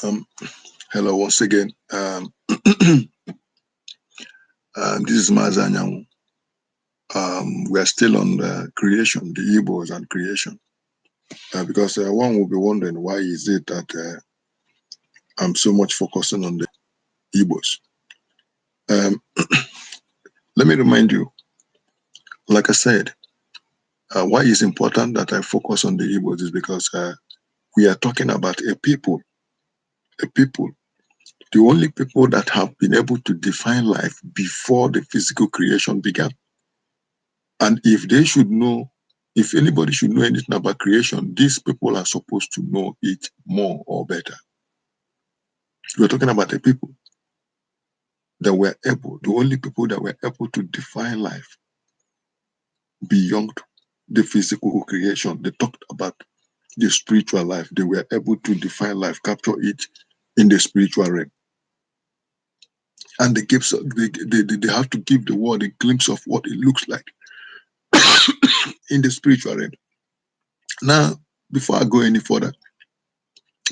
Um, Hello once again. This is Mazi Anyanwu. We are still on the creation, the Igbos and creation, because one will be wondering why is it that I'm so much focusing on the Igbos. Um, Let me remind you, like I said, why it's important that I focus on the Igbos is because we are talking about a people, the only people that have been able to define life before the physical creation began. And if they should know, if anybody should know anything about creation, these people are supposed to know it more or better. We're talking about the people that were able, the only people that were able to define life beyond the physical creation. They talked about the spiritual life. They were able to define life, capture it in the spiritual realm. And they have to give the world a glimpse of what it looks like in the spiritual realm. Now, before I go any further,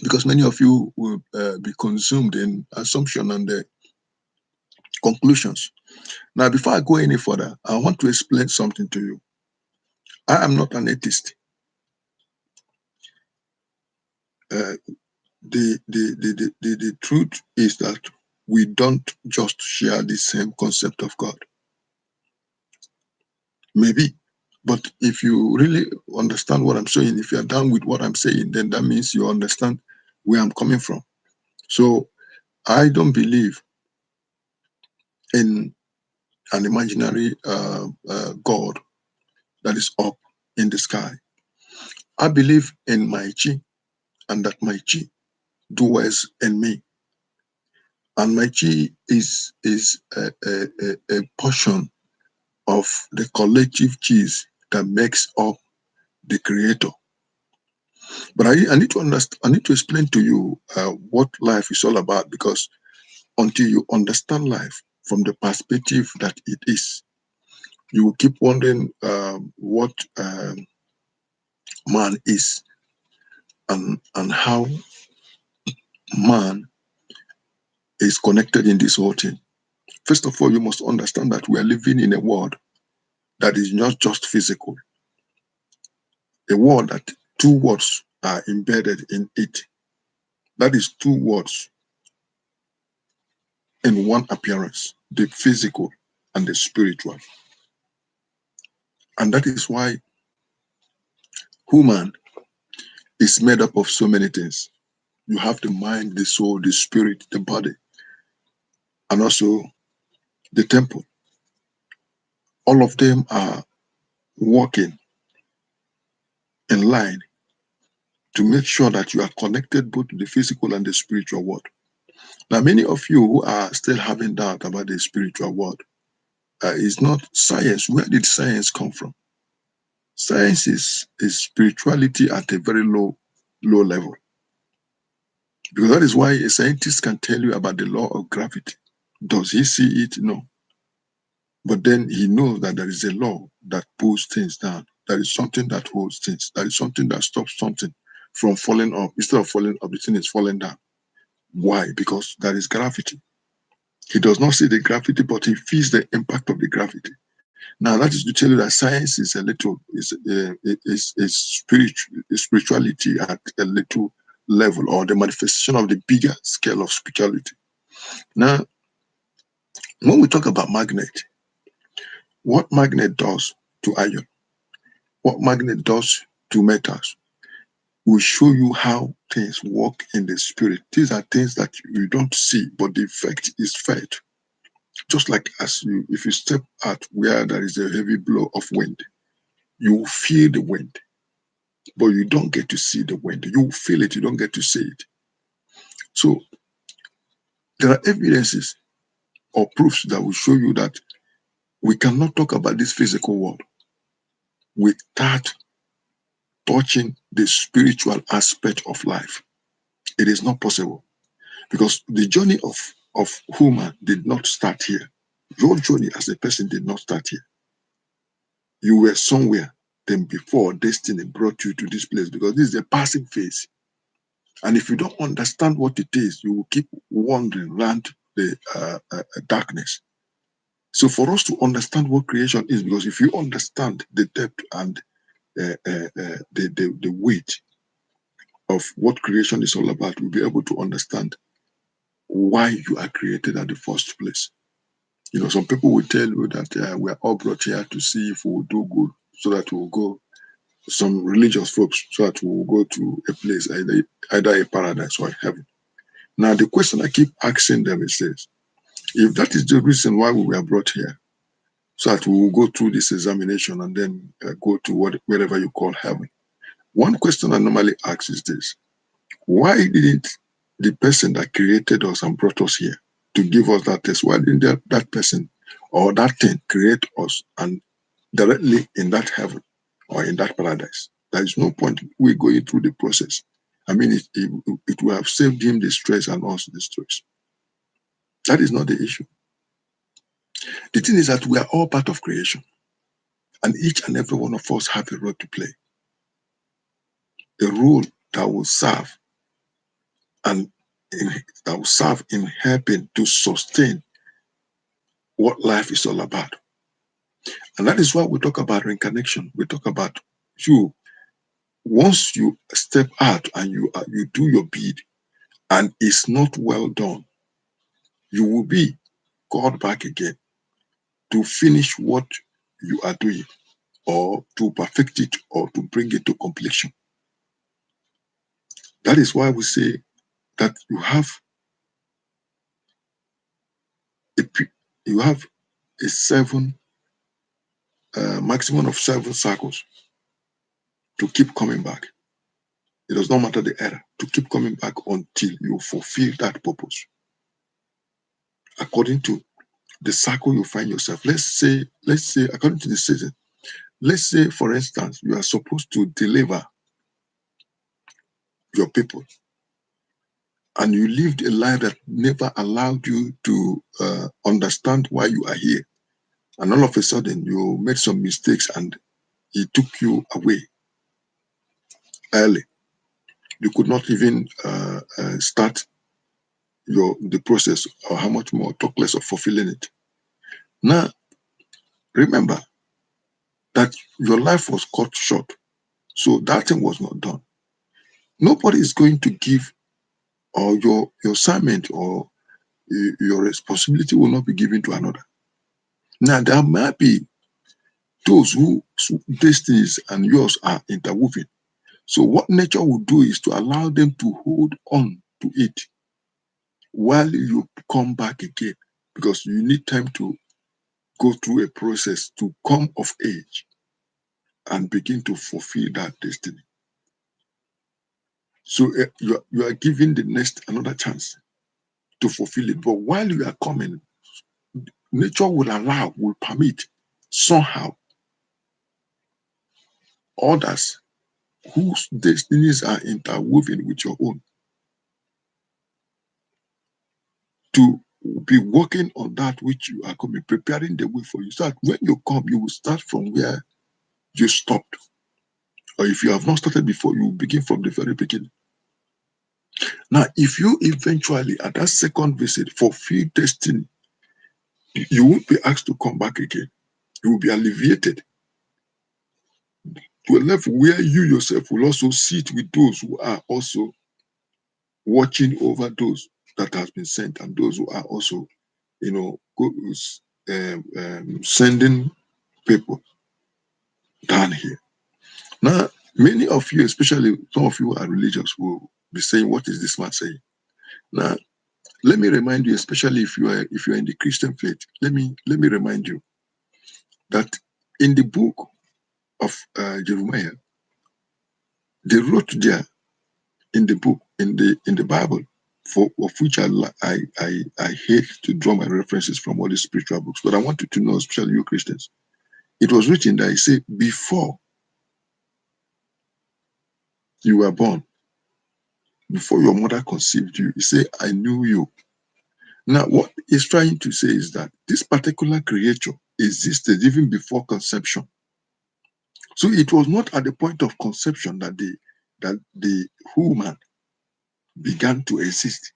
because many of you will be consumed in assumption and the conclusions. Now, before I go any further, I want to explain something to you. I am not an atheist. Uh, the truth is that we don't just share the same concept of God. Maybe, but if you really understand what I'm saying, if you're down with what I'm saying, then that means you understand where I'm coming from. So I don't believe in an imaginary God that is up in the sky. I believe in my chi, and that my chi dwells in me. And my chi is a portion of the collective chis that makes up the creator. But I need to understand, I need to explain to you what life is all about, because until you understand life from the perspective that it is, you will keep wondering what man is, and how man is connected in this whole thing. First of all, you must understand that we are living in a world that is not just physical, a world that two words are embedded in it. That is two words in one appearance, the physical and the spiritual. And that is why human is made up of so many things. You have the mind, the soul, the spirit, the body, and also the temple. All of them are working in line to make sure that you are connected both to the physical and the spiritual world. Now, many of you who are still having doubt about the spiritual world, is not science. Where did science come from? Science is spirituality at a very low level. Because that is why a scientist can tell you about the law of gravity. Does he see it? No. But then he knows that there is a law that pulls things down. There is something that holds things. There is something that stops something from falling up. Instead of falling up, the thing is falling down. Why? Because there is gravity. He does not see the gravity, but he feels the impact of the gravity. Now, that is to tell you that science is a little, spirituality at a little level, or the manifestation of the bigger scale of spirituality. Now, when we talk about magnet, what magnet does to iron, what magnet does to metals, will show you how things work in the spirit. These are things that you don't see, but the effect is felt. Just like if you step out where there is a heavy blow of wind, you will feel the wind, but you don't get to see the wind. You will feel it, you don't get to see it. So there are evidences or proofs that will show you that we cannot talk about this physical world without touching the spiritual aspect of life. It is not possible, because the journey of human did not start here. Your journey as a person did not start here. You were somewhere, then before destiny brought you to this place, because this is a passing phase. And if you don't understand what it is, you will keep wandering around the darkness. So for us to understand what creation is, because if you understand the depth and the weight of what creation is all about, you'll be able to understand why you are created at the first place. You know, some people will tell you that we are all brought here to see if we will do good, so that we will go. Some religious folks, so that we will go to a place, either a paradise or a heaven. Now, the question I keep asking them is this: if that is the reason why we were brought here, so that we will go through this examination and then go to wherever you call heaven. One question I normally ask is this: why didn't the person that created us and brought us here to give us that test, why didn't that person or that thing create us and directly in that heaven or in that paradise? There is no point we going through the process. I mean, it will have saved him the stress and us the stress. That is not the issue. The thing is that we are all part of creation, and each and every one of us have a role to play, a role that will serve and that will serve in helping to sustain what life is all about. And that is why we talk about reincarnation. We talk about you. Once you step out and you do your bid, and it's not well done, you will be called back again to finish what you are doing, or to perfect it, or to bring it to completion. That is why we say that a you have a maximum of 7 cycles to keep coming back. It does not matter the error, to keep coming back until you fulfill that purpose according to the cycle you find yourself. Let's say, according to the season, let's say, for instance, you are supposed to deliver your people, and you lived a life that never allowed you to understand why you are here. And all of a sudden, you made some mistakes and it took you away early. You could not even start the process, or how much more talk less of fulfilling it. Now, remember that your life was cut short, so that thing was not done. Nobody is going to give, or your assignment or your responsibility will not be given to another. Now, there might be those whose destinies and yours are interwoven. So what nature will do is to allow them to hold on to it while you come back again, because you need time to go through a process to come of age and begin to fulfill that destiny. So you are given the next another chance to fulfill it. But while you are coming, nature will permit somehow others whose destinies are interwoven with your own to be working on that which you are coming, preparing the way for you. So that when you come, you will start from where you stopped. Or if you have not started before, you will begin from the very beginning. Now, if you eventually, at that second visit, fulfill destiny, you won't be asked to come back again. You will be alleviated to a level where you yourself will also sit with those who are also watching over those that has been sent, and those who are also, sending people down here. Now, many of you, especially some of you who are religious, will be saying, "What is this man saying?" Now, let me remind you, especially if you are in the Christian faith, let me remind you that in the book of Jeremiah, they wrote there in the book, in the Bible, of which I hate to draw my references from all the spiritual books, but I want you to know, especially you Christians, it was written that it said, before you were born, before your mother conceived you, he said, I knew you. Now, what he's trying to say is that this particular creature existed even before conception. So it was not at the point of conception that the woman began to exist.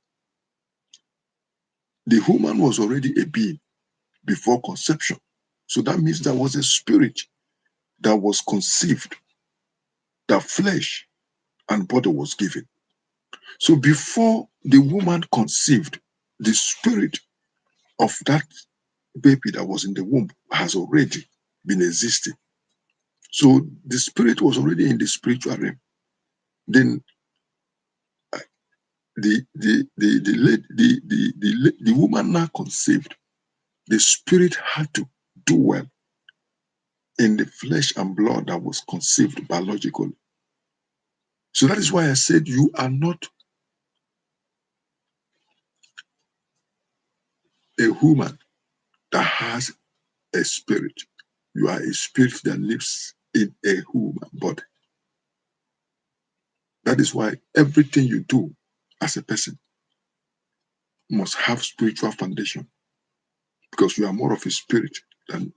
The woman was already a being before conception. So that means there was a spirit that was conceived, that flesh and body was given. So before the woman conceived, the spirit of that baby that was in the womb has already been existing. So the spirit was already in the spiritual realm. Then the woman now conceived. The spirit had to do well in the flesh and blood that was conceived biologically. So that is why I said you are not a woman that has a spirit. You are a spirit that lives in a human body. That is why everything you do as a person must have spiritual foundation, because you are more of a spirit than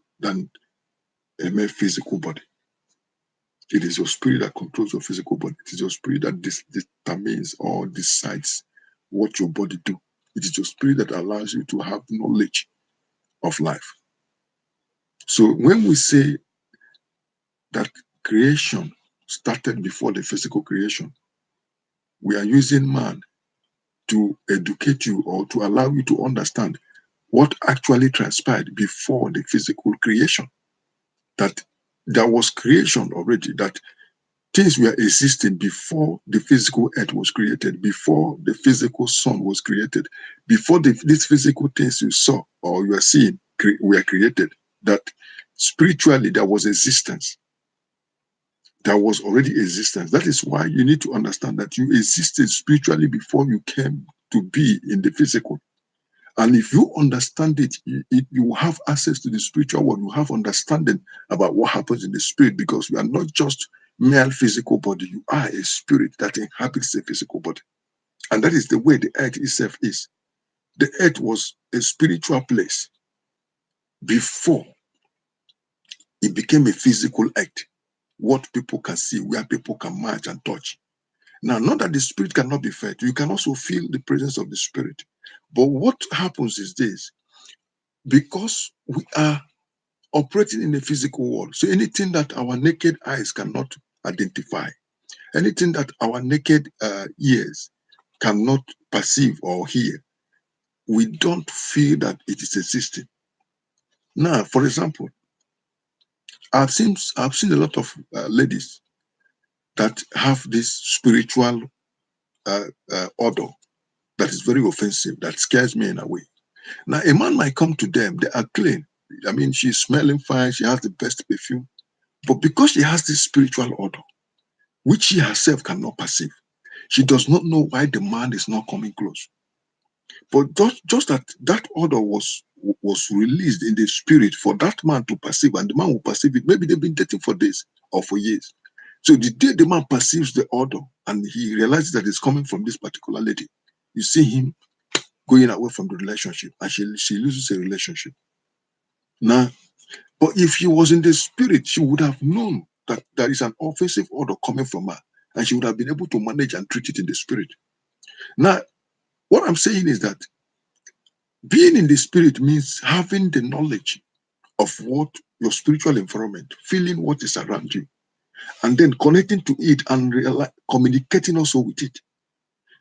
a mere physical body. It is your spirit that controls your physical body. It is your spirit that determines or decides what your body do. It is your spirit that allows you to have knowledge of life. So when we say that creation started before the physical creation, we are using man to educate you or to allow you to understand what actually transpired before the physical creation. That there was creation already, that things were existing before the physical earth was created, before the physical sun was created, before these physical things you saw or you are seeing were created, that spiritually there was existence. There was already existence. That is why you need to understand that you existed spiritually before you came to be in the physical. And if you understand it, you have access to the spiritual world. You have understanding about what happens in the spirit, because you are not just mere physical body. You are a spirit that inhabits a physical body. And that is the way the earth itself is. The earth was a spiritual place before it became a physical earth. What people can see, where people can march and touch. Now, not that the spirit cannot be felt. You can also feel the presence of the spirit. But what happens is this: because we are operating in a physical world, so anything that our naked eyes cannot identify, anything that our naked ears cannot perceive or hear, we don't feel that it is existing. Now, for example, I've seen a lot of ladies that have this spiritual odor that is very offensive, that scares me in a way. Now, a man might come to them, they are clean. I mean, she's smelling fine, she has the best perfume, but because she has this spiritual odor, which she herself cannot perceive, she does not know why the man is not coming close. But just that order was released in the spirit for that man to perceive, and the man will perceive it. Maybe they've been dating for days or for years. So the day the man perceives the order and he realizes that it's coming from this particular lady, you see him going away from the relationship, and she loses a relationship. Now, but if she was in the spirit, she would have known that there is an offensive order coming from her, and she would have been able to manage and treat it in the spirit. Now, what I'm saying is that being in the spirit means having the knowledge of what your spiritual environment, feeling what is around you, and then connecting to it and communicating also with it.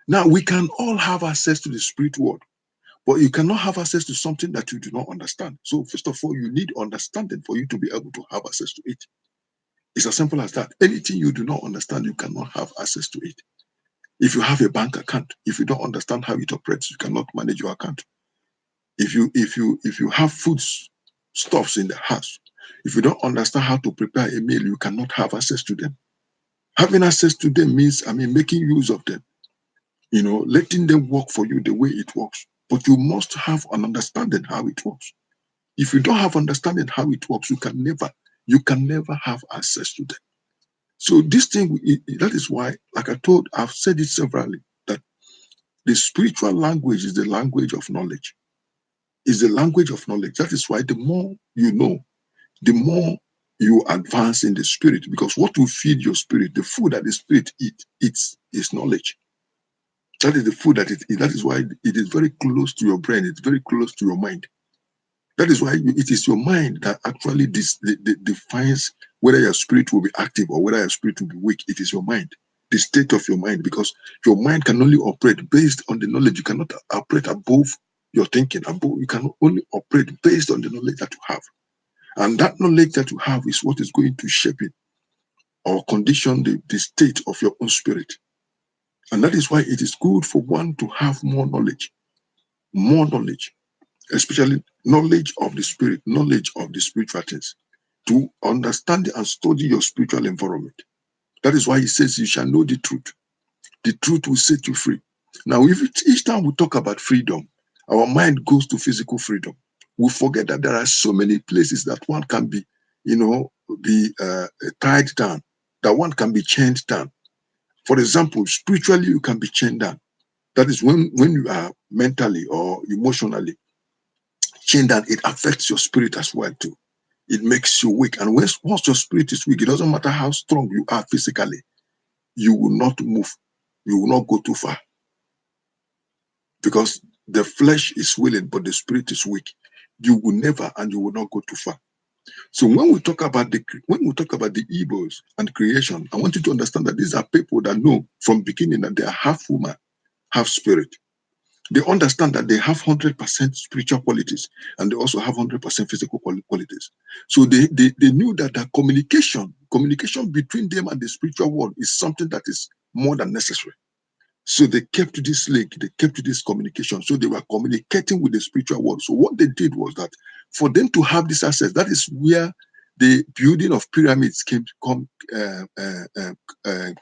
Now, we can all have access to the spirit world, but you cannot have access to something that you do not understand. So, first of all, you need understanding for you to be able to have access to it. It's as simple as that. Anything you do not understand, you cannot have access to it. If you have a bank account, if you don't understand how it operates, you cannot manage your account. If you have food stuffs in the house, if you don't understand how to prepare a meal, you cannot have access to them. Having access to them means, making use of them, letting them work for you the way it works. But you must have an understanding how it works. If you don't have understanding how it works, you can never have access to them. So this thing, that is why, like I've said it severally, that the spiritual language is the language of knowledge. Is the language of knowledge. That is why the more you know, the more you advance in the spirit, because what will feed your spirit, the food that the spirit eats is knowledge. That is the food that is why it is very close to your brain. It's very close to your mind. That is why it is your mind that actually defines whether your spirit will be active or whether your spirit will be weak. It is your mind, the state of your mind, because your mind can only operate based on the knowledge. You cannot operate above your thinking. You can only operate based on the knowledge that you have. And that knowledge that you have is what is going to shape it or condition the state of your own spirit. And that is why it is good for one to have more knowledge, especially knowledge of the spirit, knowledge of the spiritual things, to understand and study your spiritual environment. That is why he says you shall know the truth. The truth will set you free. Now, if each time we talk about freedom, our mind goes to physical freedom. We forget that there are so many places that one can be, tied down, that one can be chained down. For example, spiritually, you can be chained down. That is when you are mentally or emotionally chained down, it affects your spirit as well too. It makes you weak. And once your spirit is weak, it doesn't matter how strong you are physically, you will not move. You will not go too far. Because the flesh is willing, but the spirit is weak. You will never and you will not go too far. So when we talk about the Igbos and creation, I want you to understand that these are people that know from beginning that they are half woman, half spirit. They understand that they have 100% spiritual qualities and they also have 100% physical qualities. So they knew that the communication between them and the spiritual world is something that is more than necessary. So they kept this link, they kept this communication. So they were communicating with the spiritual world. So what they did was that for them to have this access, that is where the building of pyramids came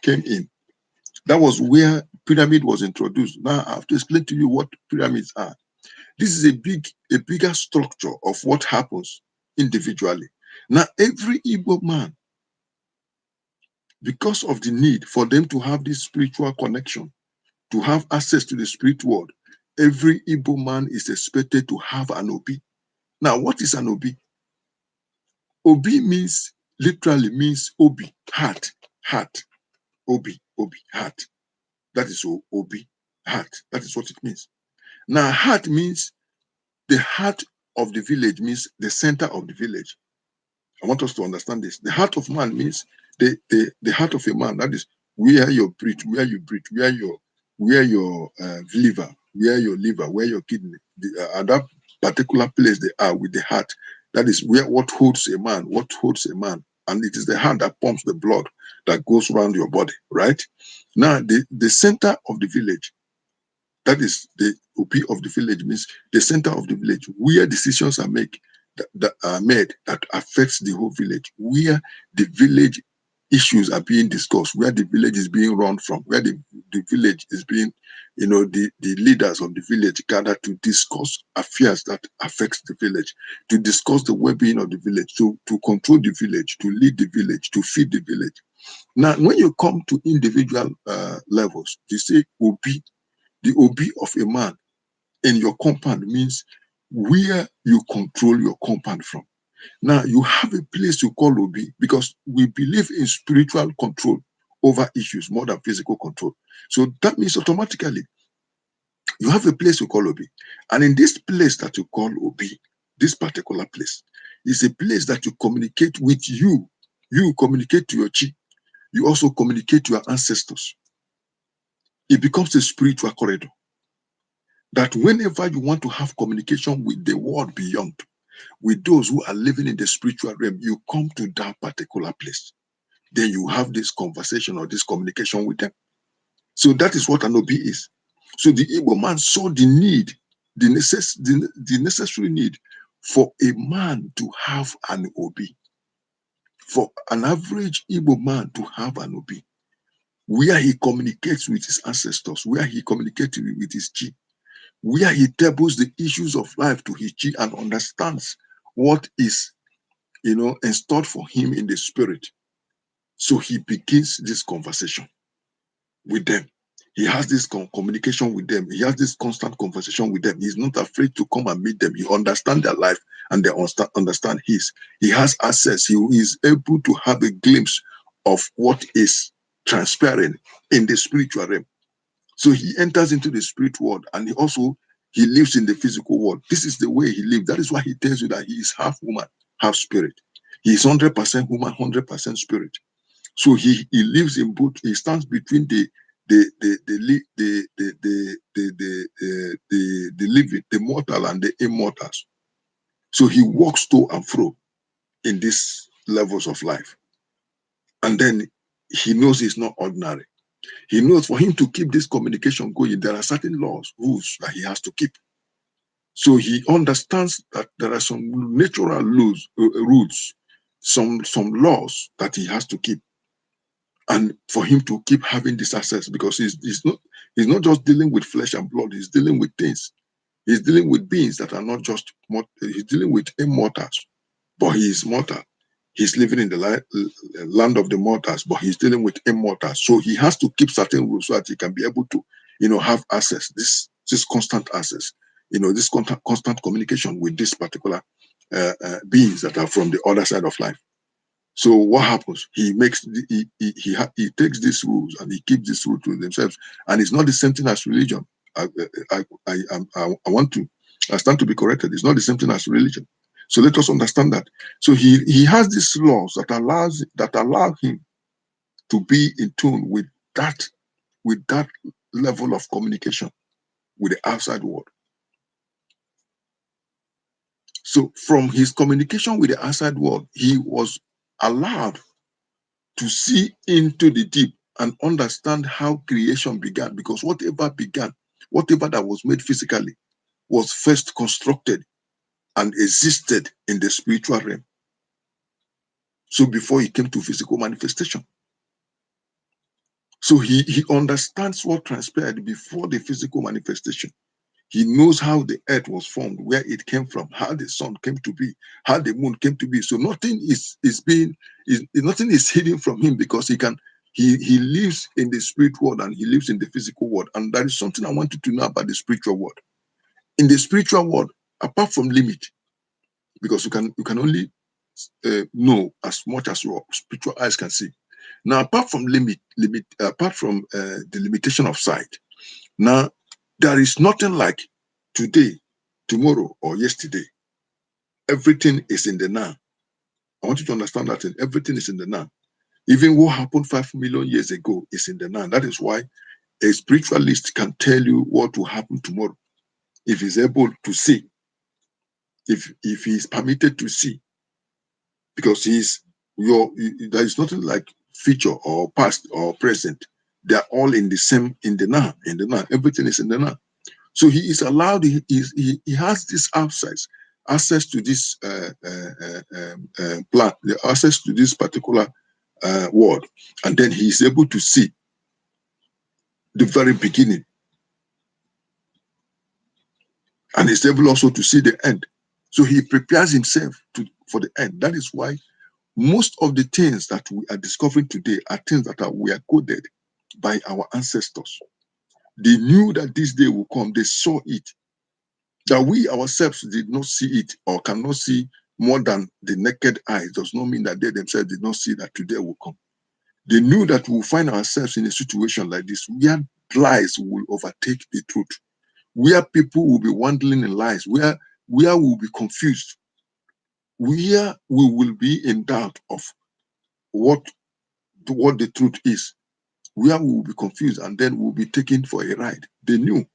in. That was where pyramid was introduced. Now I have to explain to you what pyramids are. This is a bigger structure of what happens individually. Now every Igbo man, because of the need for them to have this spiritual connection, to have access to the spirit world, every Igbo man is expected to have an Obi. Now, what is an Obi? Obi literally means Obi, heart. Obi, heart. That is Obi, heart. That is what it means. Now, heart means the heart of the village, means the center of the village. I want us to understand this. The heart of man means the heart of a man. That is where you breathe, where your liver, where your kidney, at that particular place they are with the heart. That is where what holds a man, and it is the heart that pumps the blood that goes around your body, right? Now, the center of the village, that is the OP of the village, means the center of the village where decisions are made that affects the whole village, where the village issues are being discussed, where the village is being run from, where the village is being, the leaders of the village gather to discuss affairs that affects the village, to discuss the well-being of the village, to control the village, to lead the village, to feed the village. Now, when you come to individual levels, you say OB, the OB of a man in your compound means where you control your compound from. Now, you have a place you call OB because we believe in spiritual control over issues more than physical control. So that means automatically you have a place you call OB. And in this place that you call OB, this particular place, is a place that you communicate with you. You communicate to your chi. You also communicate to your ancestors. It becomes a spiritual corridor. That whenever you want to have communication with the world beyond, with those who are living in the spiritual realm, you come to that particular place. Then you have this conversation or this communication with them. So that is what an OB is. So the Igbo man saw the need, the necessary need for a man to have an OB. For an average Igbo man to have an OB, where he communicates with his ancestors, where he communicates with his chi, where he tables the issues of life to his chi and understands what is, installed for him in the spirit. So he begins this conversation with them. He has this communication with them. He has this constant conversation with them. He's not afraid to come and meet them. He understands their life and they understand his. He has access. He is able to have a glimpse of what is transpiring in the spiritual realm. So he enters into the spirit world, and he lives in the physical world. This is the way he lives. That is why he tells you that he is half woman, half spirit. He is 100% human, 100% spirit. So he lives in both. He stands between the living, the mortal, and the immortals. So he walks to and fro in these levels of life, and then he knows he's not ordinary. He knows for him to keep this communication going, there are certain laws, rules that he has to keep. So he understands that there are some natural rules, some laws that he has to keep, and for him to keep having this access, because he's not just dealing with flesh and blood. He's dealing with things. He's dealing with beings that are not just. He's dealing with immortals, but he is mortal. He's living in the land of the mortals, but he's dealing with immortals. So he has to keep certain rules so that he can be able to, have access, this constant access, this constant communication with this particular beings that are from the other side of life. So what happens? He takes these rules and he keeps these rules to themselves, and it's not the same thing as religion. I stand to be corrected. It's not the same thing as religion. So let us understand that. So he has these laws that allow him to be in tune with that level of communication with the outside world. So from his communication with the outside world, he was allowed to see into the deep and understand how creation began, because whatever that was made physically was first constructed and existed in the spiritual realm. So before he came to physical manifestation. So he understands what transpired before the physical manifestation. He knows how the earth was formed, where it came from, how the sun came to be, how the moon came to be. So nothing nothing is hidden from him, because he lives in the spirit world and he lives in the physical world. And there is something I want you to know about the spiritual world. In the spiritual world, apart from limit, because you can only know as much as your spiritual eyes can see. Now, apart from apart from the limitation of sight, now there is nothing like today, tomorrow, or yesterday. Everything is in the now. I want you to understand that everything is in the now. Even what happened 5 million years ago is in the now. That is why a spiritualist can tell you what will happen tomorrow if he's able to see, if he's permitted to see, because there is nothing like future or past or present. They are all in the now. Everything is in the now. So he is allowed. He has this access to this plan, the access to this particular world, and then he is able to see the very beginning, and he's able also to see the end. So he prepares himself for the end. That is why most of the things that we are discovering today are things that we are coded by our ancestors. They knew that this day will come. They saw it. That we ourselves did not see it or cannot see more than the naked eye does not mean that they themselves did not see that today will come. They knew that we will find ourselves in a situation like this where lies will overtake the truth, where people will be wandering in lies, where we will be confused, where we will be in doubt of what the truth is, where we will be confused, and then we'll be taken for a ride. They knew.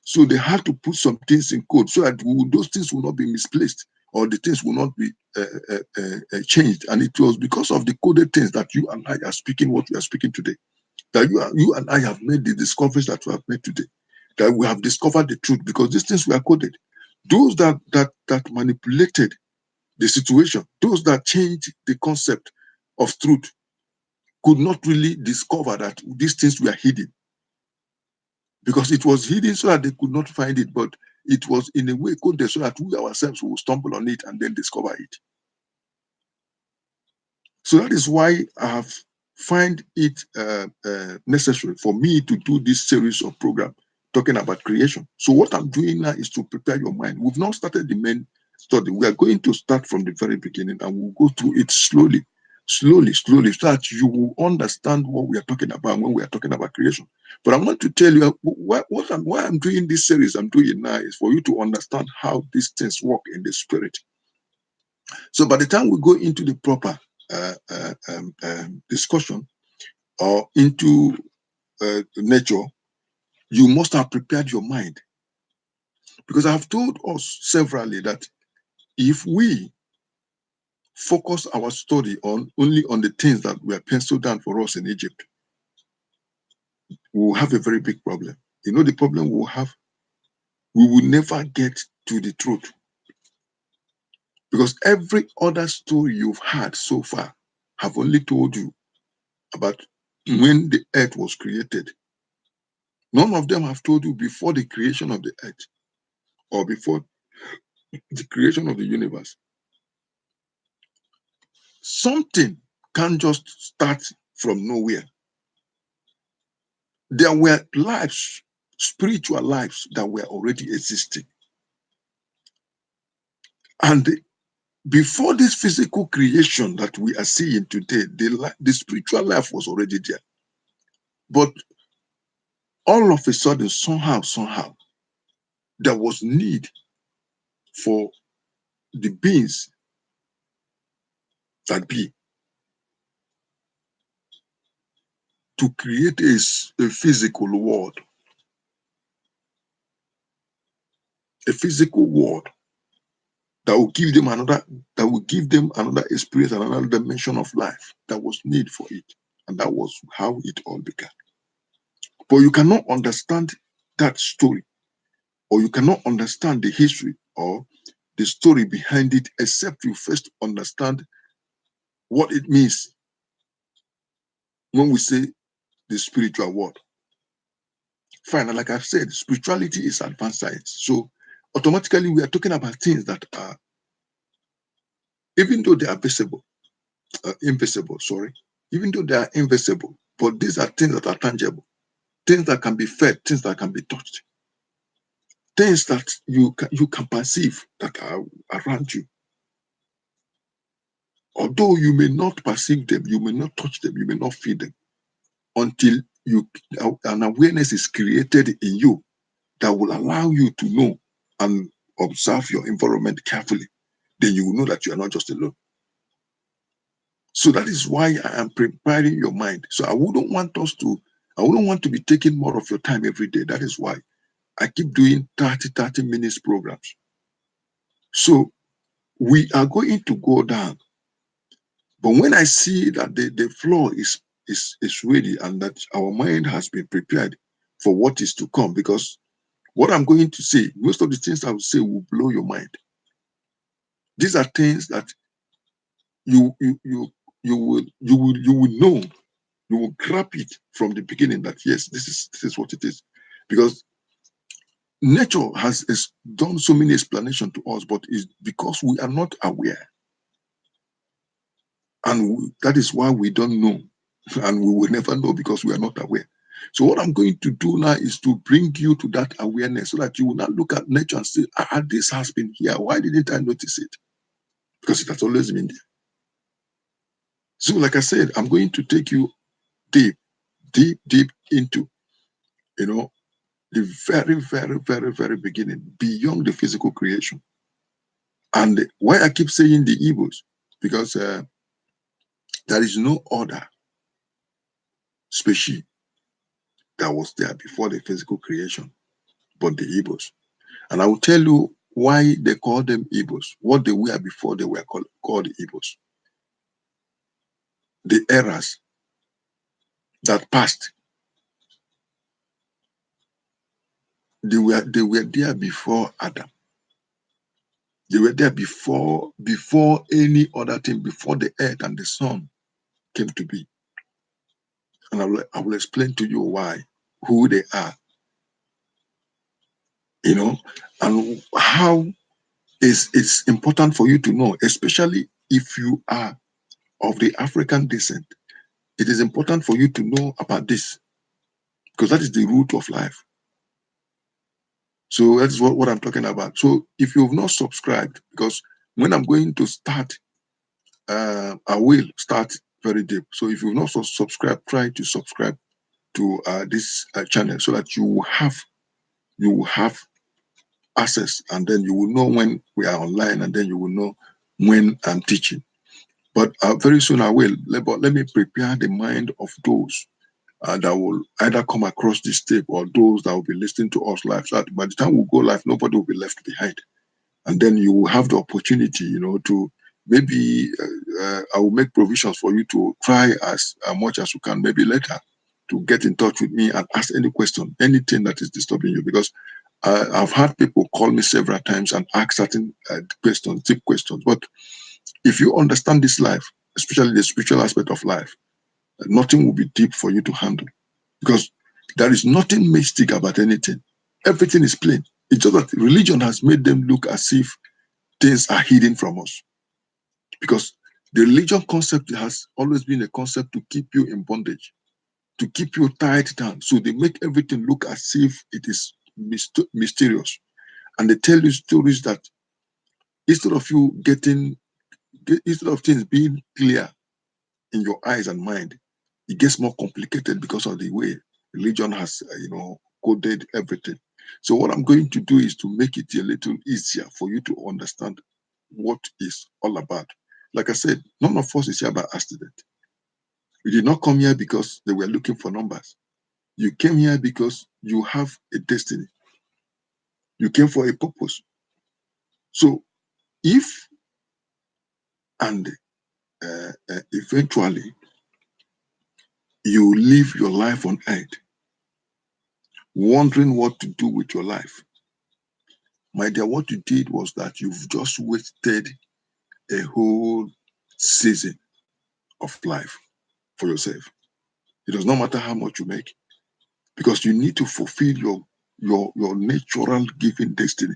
So they had to put some things in code so that those things will not be misplaced, or the things will not be changed. And it was because of the coded things that you and I are speaking what we are speaking today. That you and I have made the discoveries that we have made today. That we have discovered the truth, because these things were coded. Those that manipulated the situation, those that changed the concept of truth, could not really discover that these things were hidden, because it was hidden so that they could not find it, but it was in a way coded so that we ourselves will stumble on it and then discover it. So that is why I have find it necessary for me to do this series of program talking about creation. So what I'm doing now is to prepare your mind. We've not started the main study. We are going to start from the very beginning, and we'll go through it slowly slowly, slowly, so that you will understand what we are talking about when we are talking about creation. But I want to tell you why I'm doing this series I'm doing now is for you to understand how these things work in the spirit. So by the time we go into the proper discussion or into nature, you must have prepared your mind. Because I have told us severally that if we focus our study on only on the things that were penciled down for us in Egypt, we will have a very big problem. You know the problem we will have? We will never get to the truth. Because every other story you've had so far have only told you about when the earth was created. None of them have told you before the creation of the earth or before the creation of the universe. Something can't just start from nowhere. There were lives, spiritual lives that were already existing. And before this physical creation that we are seeing today, the spiritual life was already there. But all of a sudden, somehow, there was need for the beings that be to create a physical world, a physical world that will give them another experience, another dimension of life. That was need for it, and that was how it all began. But you cannot understand that story, or you cannot understand the history or the story behind it, except you first understand what it means when we say the spiritual world. Fine, and like I've said, spirituality is advanced science. So automatically we are talking about things that are, even though they are invisible, sorry, even though they are invisible, but these are things that are tangible, things that can be fed, things that can be touched, things that you can perceive that are around you. Although you may not perceive them, you may not touch them, you may not feel them, until an awareness is created in you that will allow you to know and observe your environment carefully. Then you will know that you are not just alone. So that is why I am preparing your mind. So I wouldn't want to be taking more of your time every day. That is why I keep doing 30 minutes programs. So we are going to go down. But when I see that the floor is ready and that our mind has been prepared for what is to come, because what I'm going to say, most of the things I will say will blow your mind. These are things that you you you you will know, you will grab it from the beginning that yes, this is what it is, because nature has done so many explanations to us, but it's because we are not aware, and that is why we don't know, and we will never know because we are not aware. So what I'm going to do now is to bring you to that awareness so that you will not look at nature and say, this has been here. Why didn't I notice it? Because it has always been there. So, like I said, I'm going to take you deep, deep into, you know, the very, very, very, very beginning, beyond the physical creation. And why I keep saying the Igbos, because there is no other species that was there before the physical creation but the Igbos. And I will tell you why they call them Igbos, what they were before they were called Igbos. The eras that passed, they were there before Adam. They were there before any other thing, before the earth and the sun came to be. And I will explain to you why, who they are, and how it's important for you to know, especially if you are of the African descent. It is important for you to know about this because that is the root of life. So that's what I'm talking about. So if you've not subscribed, because when I'm going to start I will start very deep. So if you've not subscribed, try to subscribe to this channel so that you will have access, and then you will know when we are online, and then you will know when I'm teaching. But very soon I will. But let me prepare the mind of those that will either come across this tape or those that will be listening to us live. So that by the time we go live, nobody will be left behind. And then you will have the opportunity, to maybe I will make provisions for you to try as much as you can, maybe later, to get in touch with me and ask any question, anything that is disturbing you. Because I've had people call me several times and ask certain questions, deep questions. But if you understand this life, especially the spiritual aspect of life, nothing will be deep for you to handle, because there is nothing mystic about anything. Everything is plain. It's just that religion has made them look as if things are hidden from us, because the religion concept has always been a concept to keep you in bondage, to keep you tied down. So they make everything look as if it is mysterious, and they tell you stories that instead of you instead of things being clear in your eyes and mind, it gets more complicated because of the way religion has, coded everything. So what I'm going to do is to make it a little easier for you to understand what is all about. Like I said, none of us is here by accident. You did not come here because they were looking for numbers. You came here because you have a destiny. You came for a purpose. So if and eventually you live your life on earth wondering what to do with your life, my dear, what you did was that you've just wasted a whole season of life for yourself. It does not matter how much you make, because you need to fulfill your natural given destiny.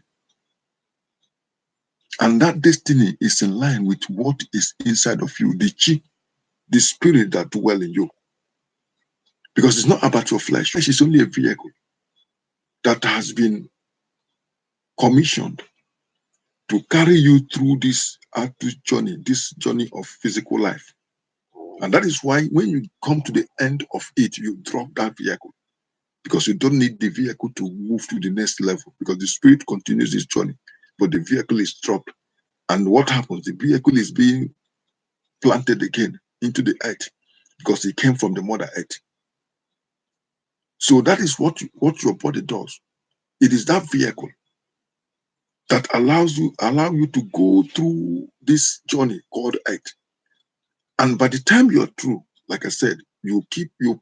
And that destiny is in line with what is inside of you, the chi, the spirit that dwell in you. Because it's not about your flesh. Flesh is only a vehicle that has been commissioned to carry you through this journey of physical life. And that is why when you come to the end of it, you drop that vehicle, because you don't need the vehicle to move to the next level, because the spirit continues this journey, but the vehicle is dropped. And what happens? The vehicle is being planted again into the earth, because it came from the mother earth. So that is what your body does. It is that vehicle that allow you to go through this journey called earth. And by the time you're through, like I said, you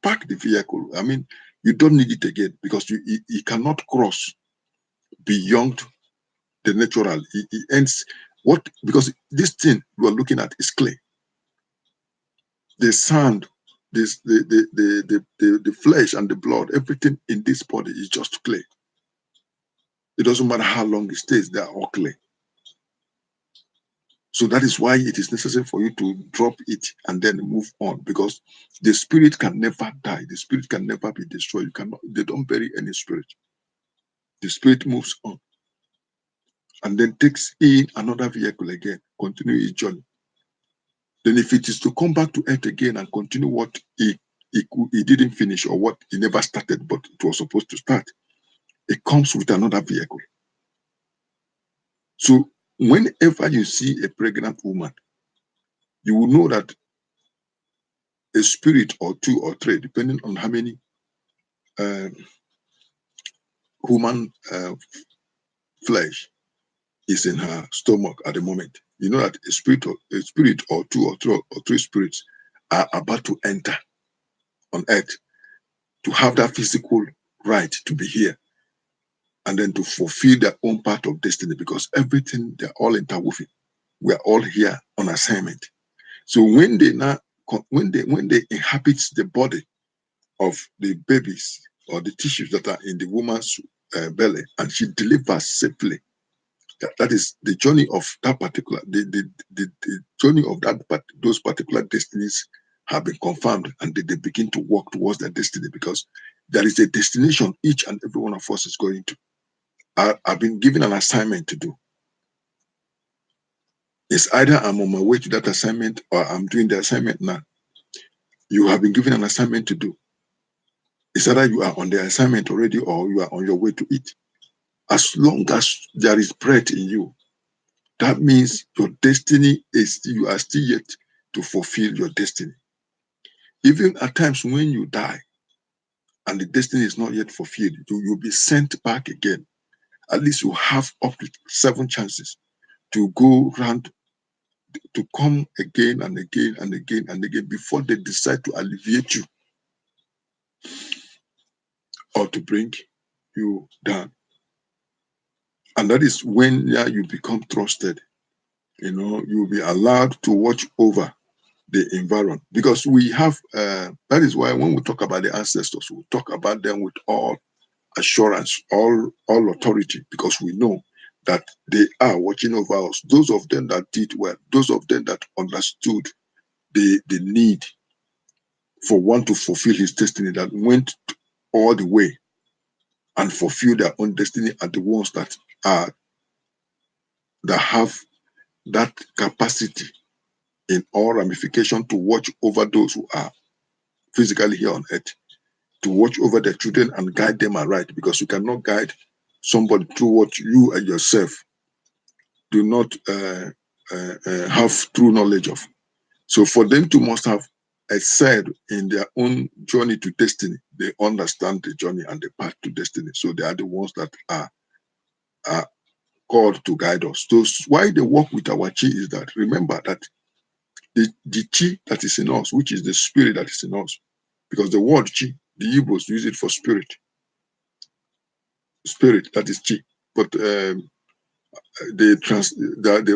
park the vehicle. I mean, you don't need it again, because it cannot cross beyond the natural. It ends what, because this thing you are looking at is clay. The sand, the flesh and the blood, everything in this body is just clay. It doesn't matter how long it stays, they are all clay. So that is why it is necessary for you to drop it and then move on, because the spirit can never die. The spirit can never be destroyed. They don't bury any spirit. The spirit moves on and then takes in another vehicle again, continue its journey. Then if it is to come back to earth again and continue what he didn't finish, or what he never started, but it was supposed to start, it comes with another vehicle. So whenever you see a pregnant woman, you will know that a spirit or two or three, depending on how many uh, human flesh is in her stomach at the moment. You know that a spirit or two or three spirits are about to enter on earth, to have that physical right to be here, and then to fulfill their own part of destiny, because everything, they're all interwoven. We're all here on assignment. So when they inhabit the body of the babies or the tissues that are in the woman's belly, and she delivers safely, that is the journey of that particular the journey of those particular destinies have been confirmed, and they begin to walk towards their destiny, because there is a destination each and every one of us is going to. I've been given an assignment to do. It's either I'm on my way to that assignment or I'm doing the assignment now. You have been given an assignment to do. It's either you are on the assignment already or you are on your way to it. As long as there is breath in you, that means your destiny is, you are still yet to fulfill your destiny. Even at times when you die and the destiny is not yet fulfilled, you will be sent back again. At least you have up to 7 chances to go round, to come again and again and again and again before they decide to alleviate you or to bring you down. And that is when you become trusted. You'll be allowed to watch over the environment, because we have that is why when we talk about the ancestors, we talk about them with all assurance, all authority, because we know that they are watching over us. Those of them that did well, those of them that understood the need for one to fulfill his destiny, that went all the way and fulfill their own destiny, are the ones are that have that capacity in all ramification to watch over those who are physically here on earth, to watch over their children and guide them aright, because you cannot guide somebody through what you and yourself do not have true knowledge of. So for them to must have excelled in their own journey to destiny, they understand the journey and the path to destiny. So they are the ones that are called to guide us. So why they work with our chi is that, remember that the chi that is in us, which is the spirit that is in us, because the word chi, the Igbos use it for spirit, that is chi. But the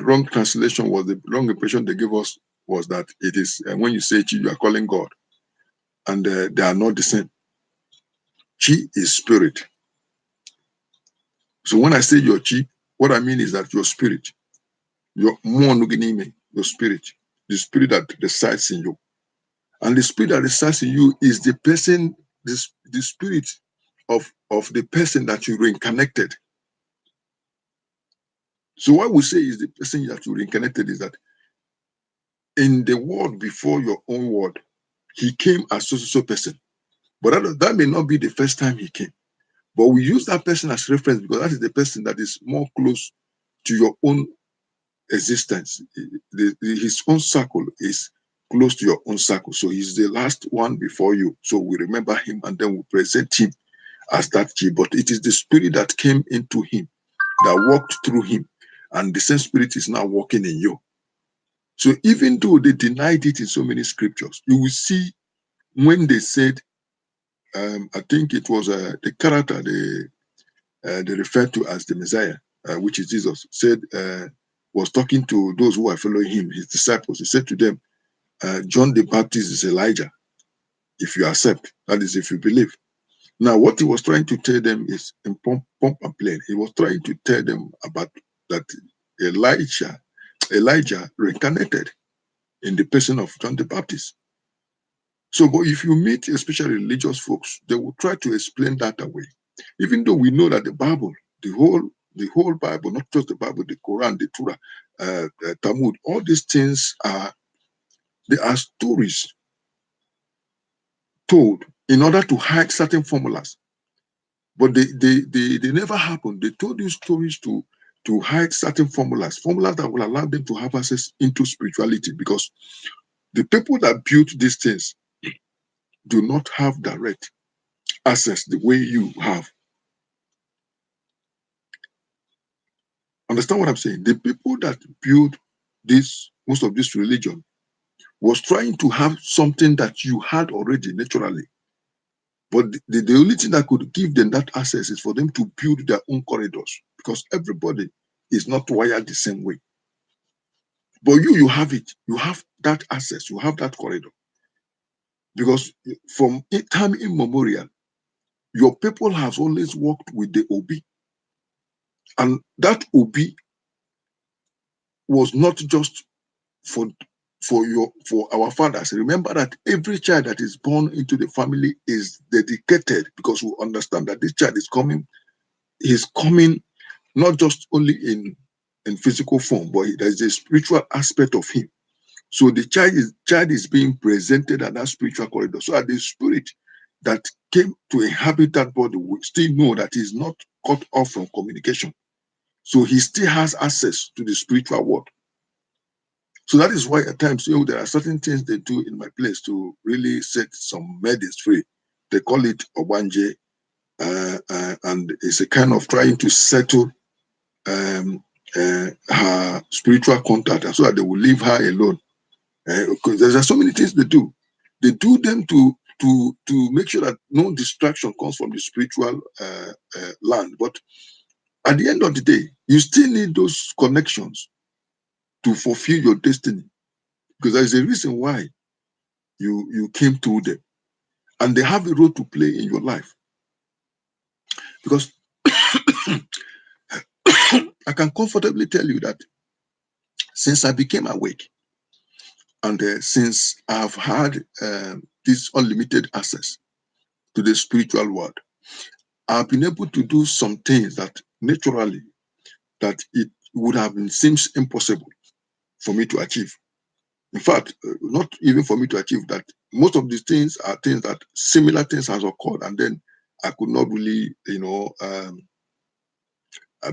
wrong translation was, the wrong impression they gave us was that it is, when you say chi, you are calling God, and they are not the same. Chi is spirit. So when I say your chi, what I mean is that your spirit, your spirit, the spirit that resides in you. And the spirit that resides in you is the person, the spirit of the person that you reincarnated. So what we say is the person that you reincarnated is that in the world before your own world, he came as so person. But that may not be the first time he came. But we use that person as reference because that is the person that is more close to your own existence. His own circle is close to your own circle. So he's the last one before you. So we remember him and then we present him as that chi. But it is the spirit that came into him, that walked through him. And the same spirit is now walking in you. So even though they denied it in so many scriptures, you will see when they said, I think it was the character they referred to as the Messiah, which is Jesus, said, was talking to those who are following him, his disciples. He said to them, John the Baptist is Elijah, if you accept, that is, if you believe. Now, what he was trying to tell them is in pomp and plain. He was trying to tell them about that Elijah reincarnated in the person of John the Baptist. So, but if you meet especially religious folks, they will try to explain that away. Even though we know that the Bible, the whole Bible, not just the Bible, the Quran, the Torah, Talmud, all these things they are stories told in order to hide certain formulas. But they never happened. They told you stories to hide certain formulas that will allow them to have access into spirituality, because the people that built these things do not have direct access the way you have. Understand what I'm saying? The people that built most of this religion was trying to have something that you had already naturally. But the only thing that could give them that access is for them to build their own corridors, because everybody is not wired the same way. But you have it. You have that access. You have that corridor. Because from time immemorial, your people have always worked with the Obi. And that Obi was not just for our fathers. Remember that every child that is born into the family is dedicated, because we understand that this child is coming not just only in in physical form, but there's a spiritual aspect of him. So the child is being presented at that spiritual corridor. So that the spirit that came to inhabit that body will still know that he's not cut off from communication. So he still has access to the spiritual world. So that is why at times, there are certain things they do in my place to really set some maidens free. They call it Obanje, and it's a kind of trying to settle her spiritual contact, and so that they will leave her alone. Because there's so many things they do. They do them to make sure that no distraction comes from the spiritual land. But at the end of the day, you still need those connections to fulfill your destiny, because there is a reason why you came through them, and they have a role to play in your life. Because I can comfortably tell you that since I became awake, and since I've had this unlimited access to the spiritual world, I've been able to do some things that naturally that it would have been seems impossible for me to achieve. In fact, not even for me to achieve that. Most of these things are things that similar things has occurred, and then I could not really,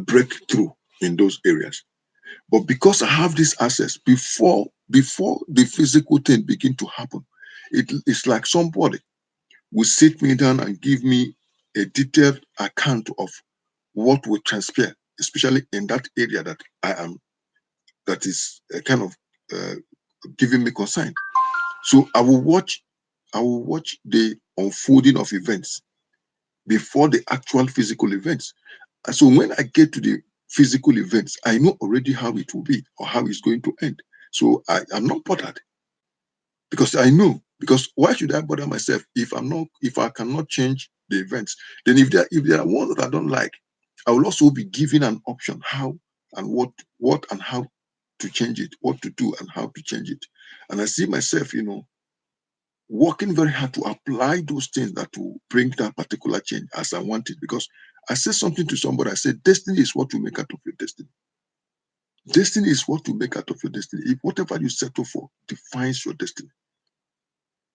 break through in those areas. But because I have this access before the physical thing begin to happen, it's like somebody will sit me down and give me a detailed account of what will transpire, especially in that area that I am, that is kind of uh, giving me concern. So I will watch the unfolding of events before the actual physical events. And so when I get to the physical events, I know already how it will be or how it's going to end. So I am not bothered, because I know. Because why should I bother myself if I cannot change the events? Then if there are ones that I don't like, I will also be given an option how and what and how to change it, what to do and how to change it. And I see myself, working very hard to apply those things that will bring that particular change as I want it. Because I said something to somebody, I said, destiny is what you make out of your destiny. Destiny is what you make out of your destiny. If whatever you settle for defines your destiny,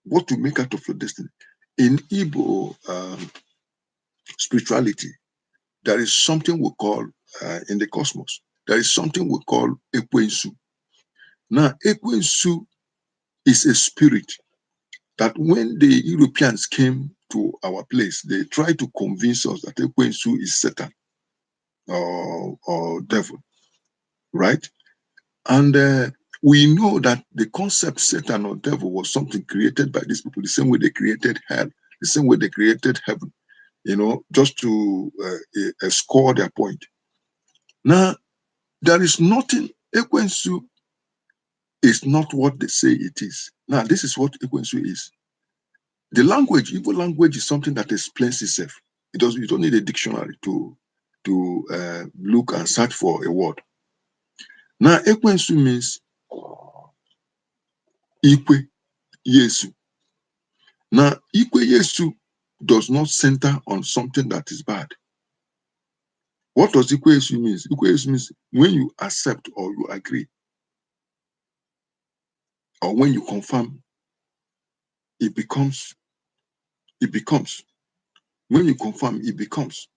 what you make out of your destiny. In Igbo spirituality, there is something we call, in the cosmos, there is something we call Ekwensu. Now, Ekwensu is a spirit that when the Europeans came to our place, they tried to convince us that Ekwensu is Satan or devil, right? And we know that the concept Satan or devil was something created by these people, the same way they created hell, the same way they created heaven, just to score their point. Now, there is nothing, Ekwensu is not what they say it is. Now, this is what Ekwensu is. The language, Igbo language, is something that explains itself. You don't need a dictionary to look and search for a word. Now, Ekwensu means Ikwe Yesu. Now, Ikwe Yesu does not center on something that is bad. What does Ikwe Yesu mean? Ikwe Yesu means when you accept or you agree, or when you confirm, it becomes. When you confirm, it becomes.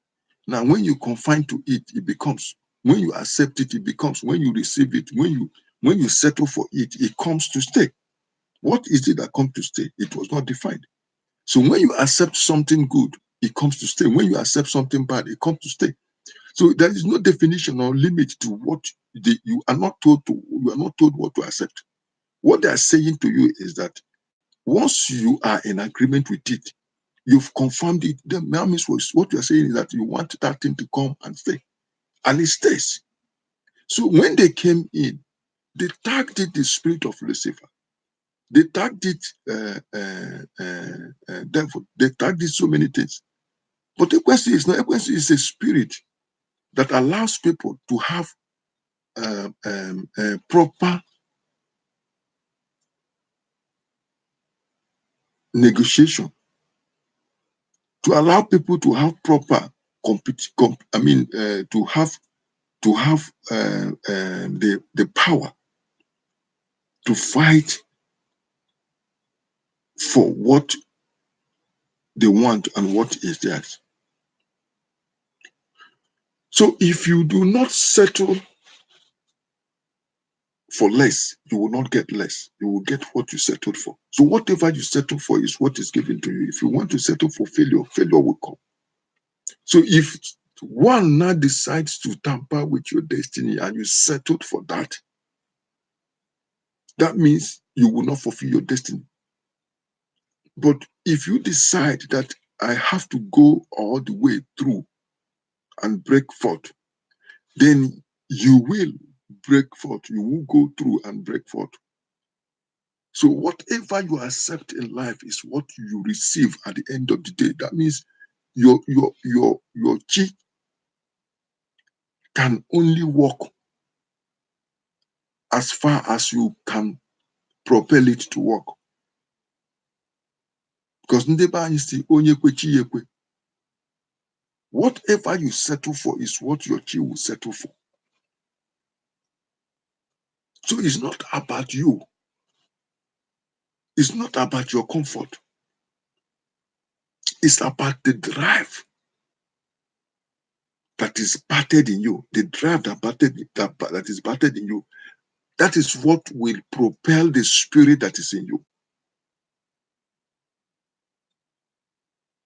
Now, when you confine to it, it becomes. When you accept it, it becomes. When you receive it, when you settle for it, it comes to stay. What is it that comes to stay? It was not defined. So when you accept something good, it comes to stay. When you accept something bad, it comes to stay. So there is no definition or limit to what you are not told to. You are not told what to accept. What they are saying to you is that once you are in agreement with it, you've confirmed it. Then that means what you are saying is that you want that thing to come and stay, and it stays. So when they came in, they tagged it the spirit of Lucifer. They tagged it devil. They tagged it so many things. But the question is not. The question is a spirit that allows people to have proper negotiation, to allow people to have proper to to have the power to fight for what they want and what is theirs. So if you do not settle for less, you will not get less. You will get what you settled for. So whatever you settle for is what is given to you. If you want to settle for failure, failure will come. So if one now decides to tamper with your destiny and you settled for that, that means you will not fulfill your destiny. But if you decide that I have to go all the way through and break forth, then you will break forth. You will go through and break forth. So whatever you accept in life is what you receive at the end of the day. That means your chi can only walk as far as you can propel it to work. Because whatever you settle for is what your chi will settle for. So it's not about you. It's not about your comfort. It's about the drive that is battered in you. The drive that is battered in you. That is what will propel the spirit that is in you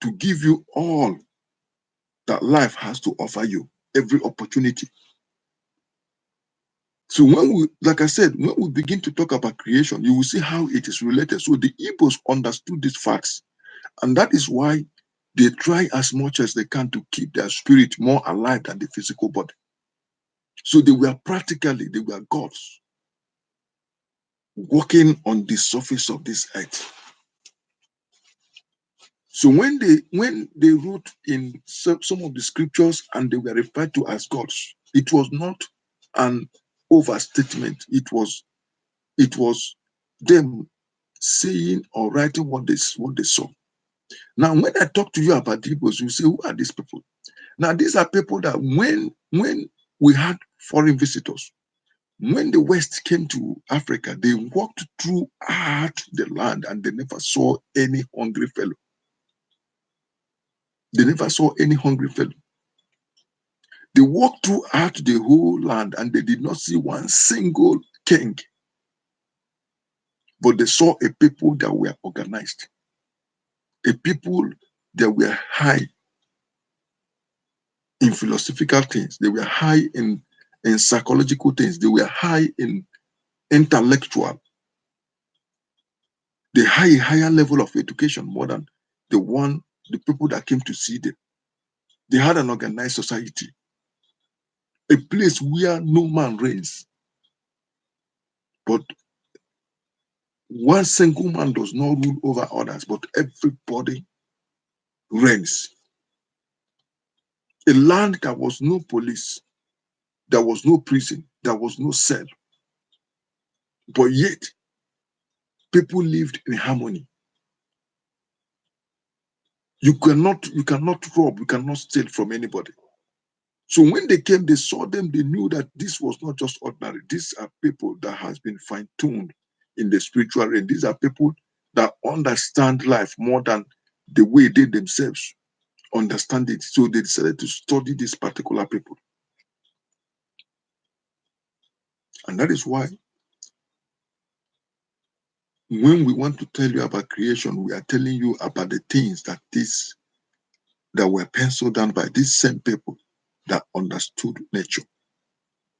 to give you all that life has to offer you, every opportunity. So when we, like I said, when we begin to talk about creation, you will see how it is related. So the Igbos understood these facts, and that is why they try as much as they can to keep their spirit more alive than the physical body. So they were gods walking on the surface of this earth. So when they wrote in some of the scriptures and they were referred to as gods, it was not an overstatement. It was them saying or writing what they saw. Now, when I talk to you about the Igbos, you say, who are these people? Now, these are people that when we had foreign visitors, when the West came to Africa, they walked throughout the land and they never saw any hungry fellow. They never saw any hungry fellow. They walked throughout the whole land and they did not see one single king. But they saw a people that were organized, a people that were high in philosophical things. They were high in psychological things. They were high in intellectual. They had a higher level of education more than the people that came to see them. They had an organized society, a place where no man reigns. But one single man does not rule over others, but everybody reigns. A land that was no police, there was no prison, there was no cell. But yet, people lived in harmony. You cannot rob, you cannot steal from anybody. So when they came, they saw them, they knew that this was not just ordinary. These are people that has been fine-tuned in the spiritual realm. These are people that understand life more than the way they themselves understand it. So they decided to study these particular people. And that is why when we want to tell you about creation, we are telling you about the things that were penciled down by these same people that understood nature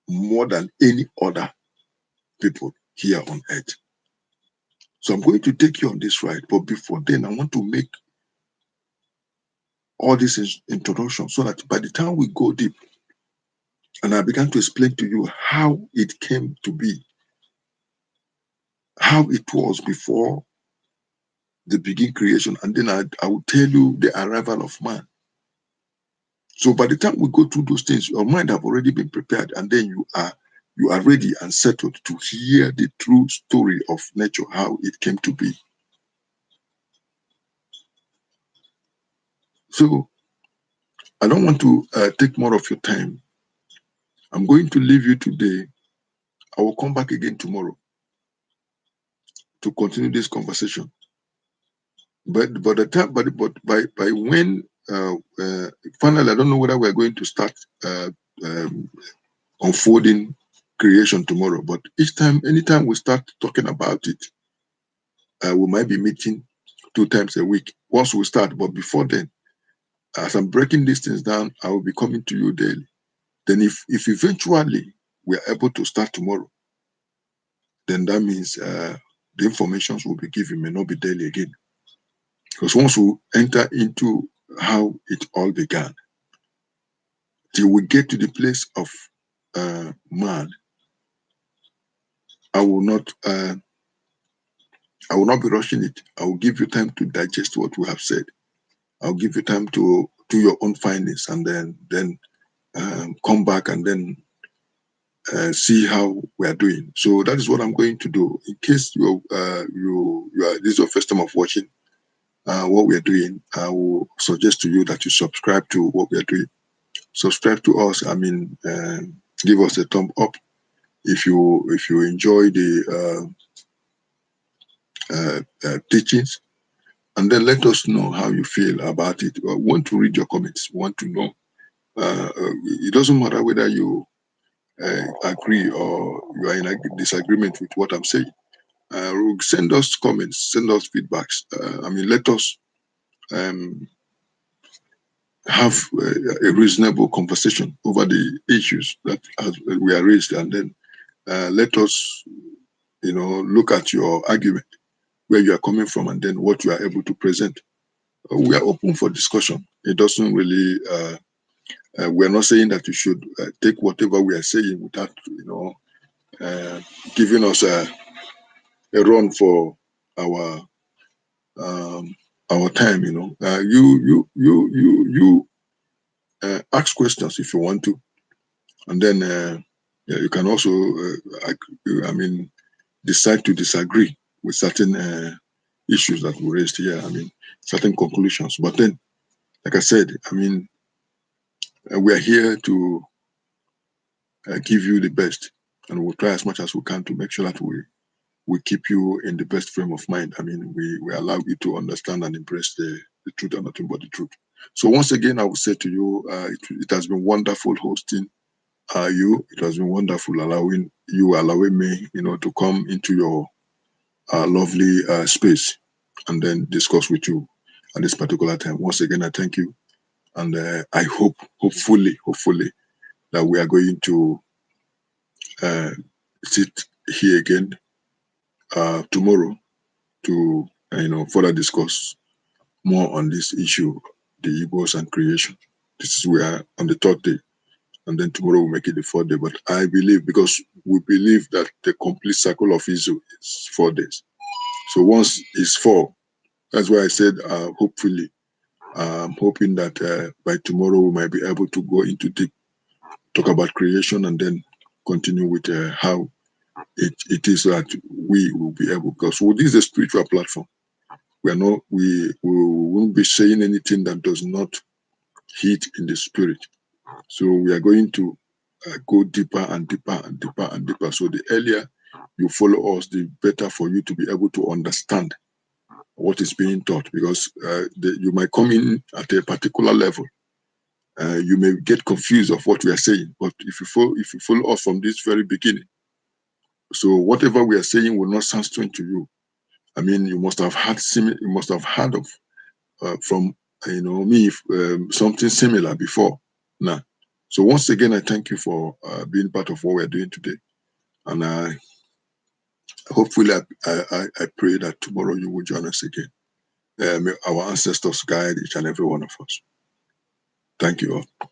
more than any other people here on earth. So I'm going to take you on this ride, but before then, I want to make all this introduction so that by the time we go deep and I began to explain to you how it came to be, how it was before the begin creation, and then I will tell you the arrival of man. So by the time we go through those things, your mind have already been prepared, and then you are ready and settled to hear the true story of nature, how it came to be. So I don't want to take more of your time. I'm going to leave you today. I will come back again tomorrow to continue this conversation. But the time, but by when finally, I don't know whether we're going to start um, unfolding creation tomorrow. But anytime we start talking about it, we might be meeting 2 times a week once we start. But before then, as I'm breaking these things down, I will be coming to you daily. Then, if eventually we are able to start tomorrow, then that means the informations will be given may not be daily again. Because once we enter into how it all began, till we get to the place of man, I will not be rushing it. I will give you time to digest what we have said. I'll give you time to do your own findings, and then come back and then see how we are doing. So that is what I'm going to do. In case you are this is your first time of watching what we are doing, I will suggest to you that you subscribe to what we are doing. Subscribe to us. I mean, give us a thumb up if you enjoy the teachings, and then let us know how you feel about it. I want to read your comments. Want to know. It doesn't matter whether you agree or you are in a disagreement with what I'm saying. Send us comments, send us feedbacks. Let us have a reasonable conversation over the issues that we are raised, and then let us, look at your argument, where you are coming from, and then what you are able to present. We are open for discussion. It doesn't really. We are not saying that you should take whatever we are saying without, giving us a run for our time. You ask questions if you want to, and then you can also, decide to disagree with certain issues that we raised here. Certain conclusions. But then, like I said, we are here to give you the best, and we'll try as much as we can to make sure that we keep you in the best frame of mind. We allow you to understand and embrace the truth and nothing but the truth. So once again, I will say to you, it has been wonderful hosting you. It has been wonderful allowing me, to come into your lovely space and then discuss with you at this particular time. Once again, I thank you, and I hopefully, that we are going to sit here again tomorrow to further discuss more on this issue, the Igbos and creation. We are on the third day, and then tomorrow we'll make it the fourth day. But I believe, because we believe that the complete cycle of Israel is 4 days. So once it's 4, that's why I said hopefully. I'm hoping that by tomorrow we might be able to go into deep, talk about creation, and then continue with how it is that we will be able. Because this is a spiritual platform. We won't be saying anything that does not hit in the spirit. So we are going to go deeper and deeper and deeper and deeper. So the earlier you follow us, the better for you to be able to understand what is being taught. Because you might come in at a particular level. You may get confused of what we are saying. But if you follow us from this very beginning, so whatever we are saying will not sound strange to you. You must have heard of from me something similar before now. So once again, I thank you for being part of what we're doing today, and I hopefully I pray that tomorrow you will join us again. May our ancestors guide each and every one of us. Thank you all.